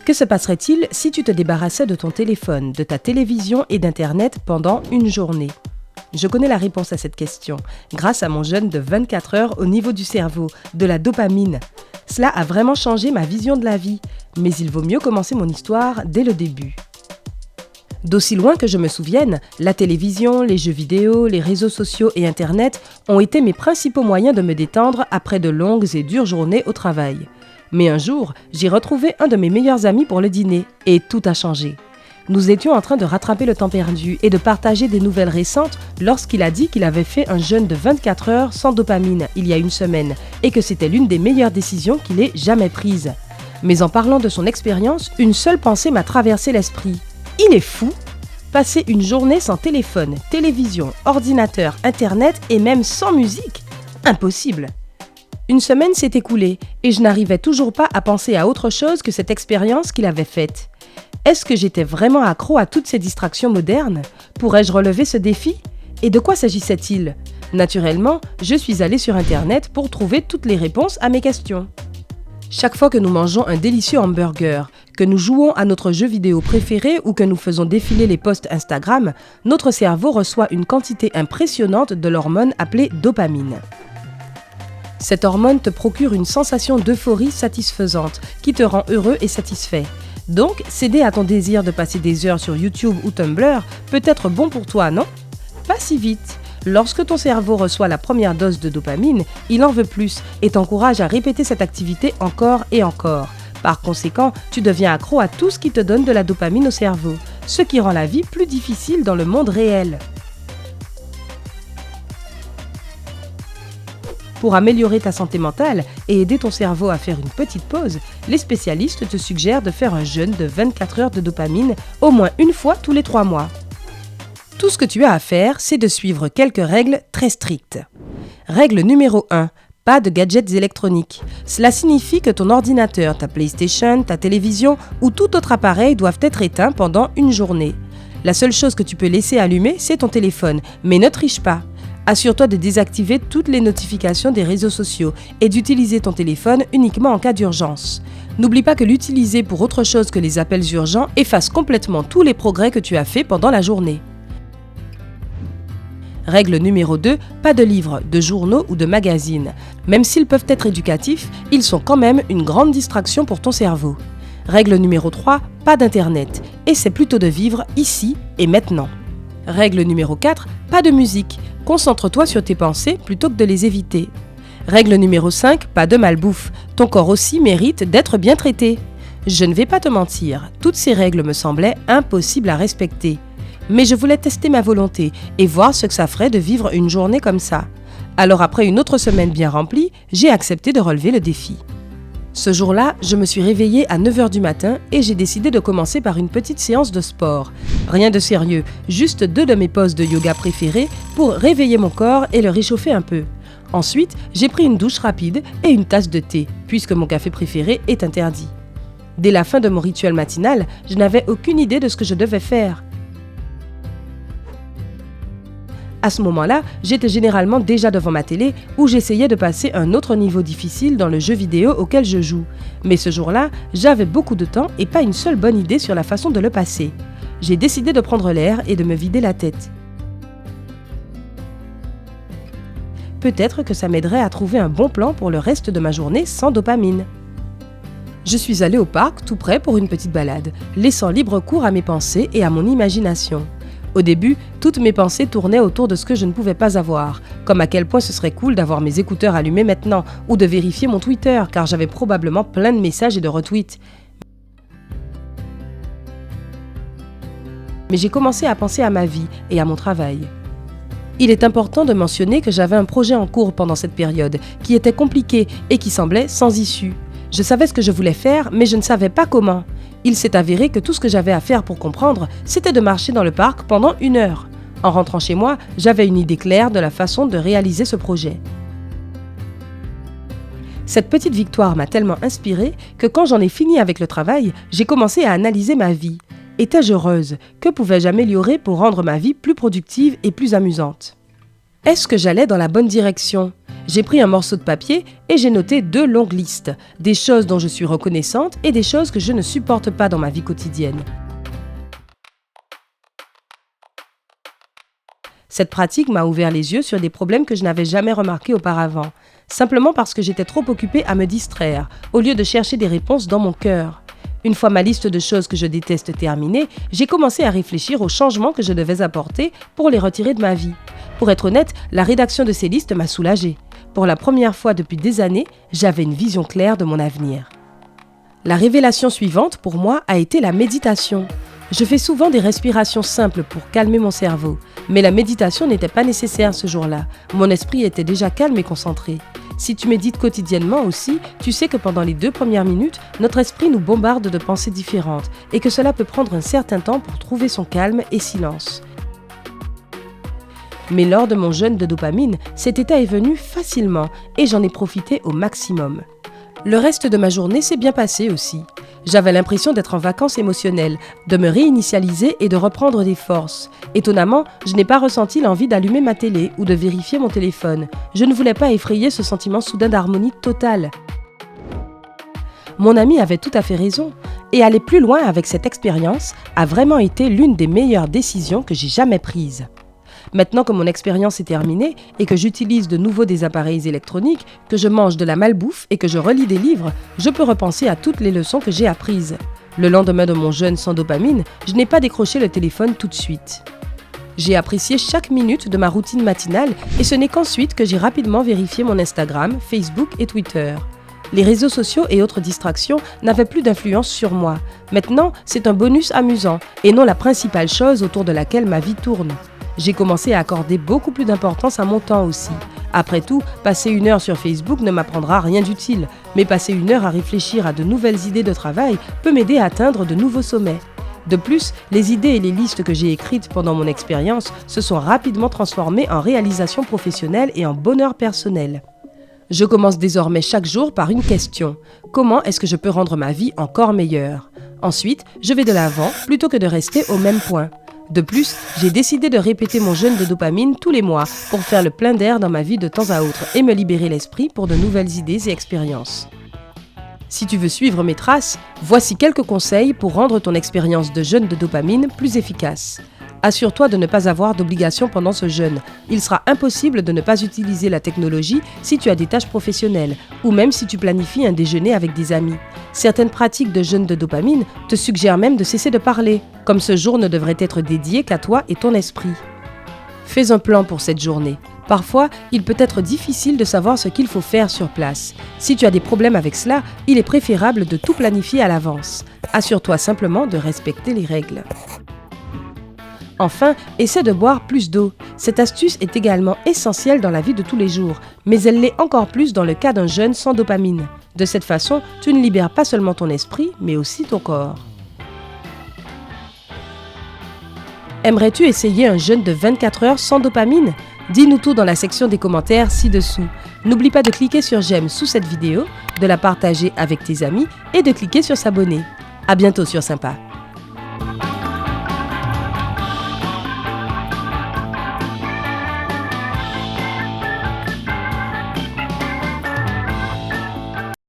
Que se passerait-il si tu te débarrassais de ton téléphone, de ta télévision et d'Internet pendant une journée ? Je connais la réponse à cette question, grâce à mon jeûne de 24 heures au niveau du cerveau, de la dopamine. Cela a vraiment changé ma vision de la vie, mais il vaut mieux commencer mon histoire dès le début. D'aussi loin que je me souvienne, la télévision, les jeux vidéo, les réseaux sociaux et Internet ont été mes principaux moyens de me détendre après de longues et dures journées au travail. Mais un jour, j'ai retrouvé un de mes meilleurs amis pour le dîner et tout a changé. Nous étions en train de rattraper le temps perdu et de partager des nouvelles récentes lorsqu'il a dit qu'il avait fait un jeûne de 24 heures sans dopamine il y a une semaine et que c'était l'une des meilleures décisions qu'il ait jamais prises. Mais en parlant de son expérience, une seule pensée m'a traversé l'esprit. Il est fou! Passer une journée sans téléphone, télévision, ordinateur, Internet et même sans musique? Impossible! Une semaine s'est écoulée et je n'arrivais toujours pas à penser à autre chose que cette expérience qu'il avait faite. Est-ce que j'étais vraiment accro à toutes ces distractions modernes? Pourrais-je relever ce défi? Et de quoi s'agissait-il? Naturellement, je suis allée sur Internet pour trouver toutes les réponses à mes questions. Chaque fois que nous mangeons un délicieux hamburger, que nous jouons à notre jeu vidéo préféré ou que nous faisons défiler les posts Instagram, notre cerveau reçoit une quantité impressionnante de l'hormone appelée dopamine. Cette hormone te procure une sensation d'euphorie satisfaisante qui te rend heureux et satisfait. Donc, céder à ton désir de passer des heures sur YouTube ou Tumblr peut être bon pour toi, non? Pas si vite. Lorsque ton cerveau reçoit la première dose de dopamine, il en veut plus et t'encourage à répéter cette activité encore et encore. Par conséquent, tu deviens accro à tout ce qui te donne de la dopamine au cerveau, ce qui rend la vie plus difficile dans le monde réel. Pour améliorer ta santé mentale et aider ton cerveau à faire une petite pause, les spécialistes te suggèrent de faire un jeûne de 24 heures de dopamine au moins une fois tous les 3 mois. Tout ce que tu as à faire, c'est de suivre quelques règles très strictes. Règle numéro 1. Pas de gadgets électroniques. Cela signifie que ton ordinateur, ta PlayStation, ta télévision ou tout autre appareil doivent être éteints pendant une journée. La seule chose que tu peux laisser allumer, c'est ton téléphone, mais ne triche pas. Assure-toi de désactiver toutes les notifications des réseaux sociaux et d'utiliser ton téléphone uniquement en cas d'urgence. N'oublie pas que l'utiliser pour autre chose que les appels urgents efface complètement tous les progrès que tu as faits pendant la journée. Règle numéro 2, pas de livres, de journaux ou de magazines. Même s'ils peuvent être éducatifs, ils sont quand même une grande distraction pour ton cerveau. Règle numéro 3, pas d'internet. Essaie plutôt de vivre ici et maintenant. Règle numéro 4, pas de musique. Concentre-toi sur tes pensées plutôt que de les éviter. Règle numéro 5, pas de malbouffe. Ton corps aussi mérite d'être bien traité. Je ne vais pas te mentir, toutes ces règles me semblaient impossibles à respecter. Mais je voulais tester ma volonté et voir ce que ça ferait de vivre une journée comme ça. Alors après une autre semaine bien remplie, j'ai accepté de relever le défi. Ce jour-là, je me suis réveillée à 9h du matin et j'ai décidé de commencer par une petite séance de sport. Rien de sérieux, juste 2 de mes poses de yoga préférées pour réveiller mon corps et le réchauffer un peu. Ensuite, j'ai pris une douche rapide et une tasse de thé, puisque mon café préféré est interdit. Dès la fin de mon rituel matinal, je n'avais aucune idée de ce que je devais faire. À ce moment-là, j'étais généralement déjà devant ma télé où j'essayais de passer un autre niveau difficile dans le jeu vidéo auquel je joue. Mais ce jour-là, j'avais beaucoup de temps et pas une seule bonne idée sur la façon de le passer. J'ai décidé de prendre l'air et de me vider la tête. Peut-être que ça m'aiderait à trouver un bon plan pour le reste de ma journée sans dopamine. Je suis allée au parc tout près pour une petite balade, laissant libre cours à mes pensées et à mon imagination. Au début, toutes mes pensées tournaient autour de ce que je ne pouvais pas avoir, comme à quel point ce serait cool d'avoir mes écouteurs allumés maintenant ou de vérifier mon Twitter car j'avais probablement plein de messages et de retweets. Mais j'ai commencé à penser à ma vie et à mon travail. Il est important de mentionner que j'avais un projet en cours pendant cette période qui était compliqué et qui semblait sans issue. Je savais ce que je voulais faire, mais je ne savais pas comment. Il s'est avéré que tout ce que j'avais à faire pour comprendre, c'était de marcher dans le parc pendant 1 heure. En rentrant chez moi, j'avais une idée claire de la façon de réaliser ce projet. Cette petite victoire m'a tellement inspirée que quand j'en ai fini avec le travail, j'ai commencé à analyser ma vie. Étais-je heureuse? Que pouvais-je améliorer pour rendre ma vie plus productive et plus amusante? Est-ce que j'allais dans la bonne direction? J'ai pris un morceau de papier et j'ai noté 2 longues listes, des choses dont je suis reconnaissante et des choses que je ne supporte pas dans ma vie quotidienne. Cette pratique m'a ouvert les yeux sur des problèmes que je n'avais jamais remarqués auparavant, simplement parce que j'étais trop occupée à me distraire, au lieu de chercher des réponses dans mon cœur. Une fois ma liste de choses que je déteste terminée, j'ai commencé à réfléchir aux changements que je devais apporter pour les retirer de ma vie. Pour être honnête, la rédaction de ces listes m'a soulagée. Pour la première fois depuis des années, j'avais une vision claire de mon avenir. La révélation suivante pour moi a été la méditation. Je fais souvent des respirations simples pour calmer mon cerveau, mais la méditation n'était pas nécessaire ce jour-là. Mon esprit était déjà calme et concentré. Si tu médites quotidiennement aussi, tu sais que pendant les 2 premières minutes, notre esprit nous bombarde de pensées différentes et que cela peut prendre un certain temps pour trouver son calme et silence. Mais lors de mon jeûne de dopamine, cet état est venu facilement et j'en ai profité au maximum. Le reste de ma journée s'est bien passé aussi. J'avais l'impression d'être en vacances émotionnelles, de me réinitialiser et de reprendre des forces. Étonnamment, je n'ai pas ressenti l'envie d'allumer ma télé ou de vérifier mon téléphone. Je ne voulais pas effrayer ce sentiment soudain d'harmonie totale. Mon ami avait tout à fait raison, et aller plus loin avec cette expérience a vraiment été l'une des meilleures décisions que j'ai jamais prises. Maintenant que mon expérience est terminée et que j'utilise de nouveau des appareils électroniques, que je mange de la malbouffe et que je relis des livres, je peux repenser à toutes les leçons que j'ai apprises. Le lendemain de mon jeûne sans dopamine, je n'ai pas décroché le téléphone tout de suite. J'ai apprécié chaque minute de ma routine matinale et ce n'est qu'ensuite que j'ai rapidement vérifié mon Instagram, Facebook et Twitter. Les réseaux sociaux et autres distractions n'avaient plus d'influence sur moi. Maintenant, c'est un bonus amusant et non la principale chose autour de laquelle ma vie tourne. J'ai commencé à accorder beaucoup plus d'importance à mon temps aussi. Après tout, passer 1 heure sur Facebook ne m'apprendra rien d'utile, mais passer 1 heure à réfléchir à de nouvelles idées de travail peut m'aider à atteindre de nouveaux sommets. De plus, les idées et les listes que j'ai écrites pendant mon expérience se sont rapidement transformées en réalisations professionnelles et en bonheur personnel. Je commence désormais chaque jour par une question. Comment est-ce que je peux rendre ma vie encore meilleure ? Ensuite, je vais de l'avant plutôt que de rester au même point. De plus, j'ai décidé de répéter mon jeûne de dopamine tous les mois pour faire le plein d'air dans ma vie de temps à autre et me libérer l'esprit pour de nouvelles idées et expériences. Si tu veux suivre mes traces, voici quelques conseils pour rendre ton expérience de jeûne de dopamine plus efficace. Assure-toi de ne pas avoir d'obligation pendant ce jeûne. Il sera impossible de ne pas utiliser la technologie si tu as des tâches professionnelles ou même si tu planifies un déjeuner avec des amis. Certaines pratiques de jeûne de dopamine te suggèrent même de cesser de parler, comme ce jour ne devrait être dédié qu'à toi et ton esprit. Fais un plan pour cette journée. Parfois, il peut être difficile de savoir ce qu'il faut faire sur place. Si tu as des problèmes avec cela, il est préférable de tout planifier à l'avance. Assure-toi simplement de respecter les règles. Enfin, essaie de boire plus d'eau. Cette astuce est également essentielle dans la vie de tous les jours, mais elle l'est encore plus dans le cas d'un jeûne sans dopamine. De cette façon, tu ne libères pas seulement ton esprit, mais aussi ton corps. Aimerais-tu essayer un jeûne de 24 heures sans dopamine ? Dis-nous tout dans la section des commentaires ci-dessous. N'oublie pas de cliquer sur j'aime sous cette vidéo, de la partager avec tes amis et de cliquer sur s'abonner. À bientôt sur Sympa.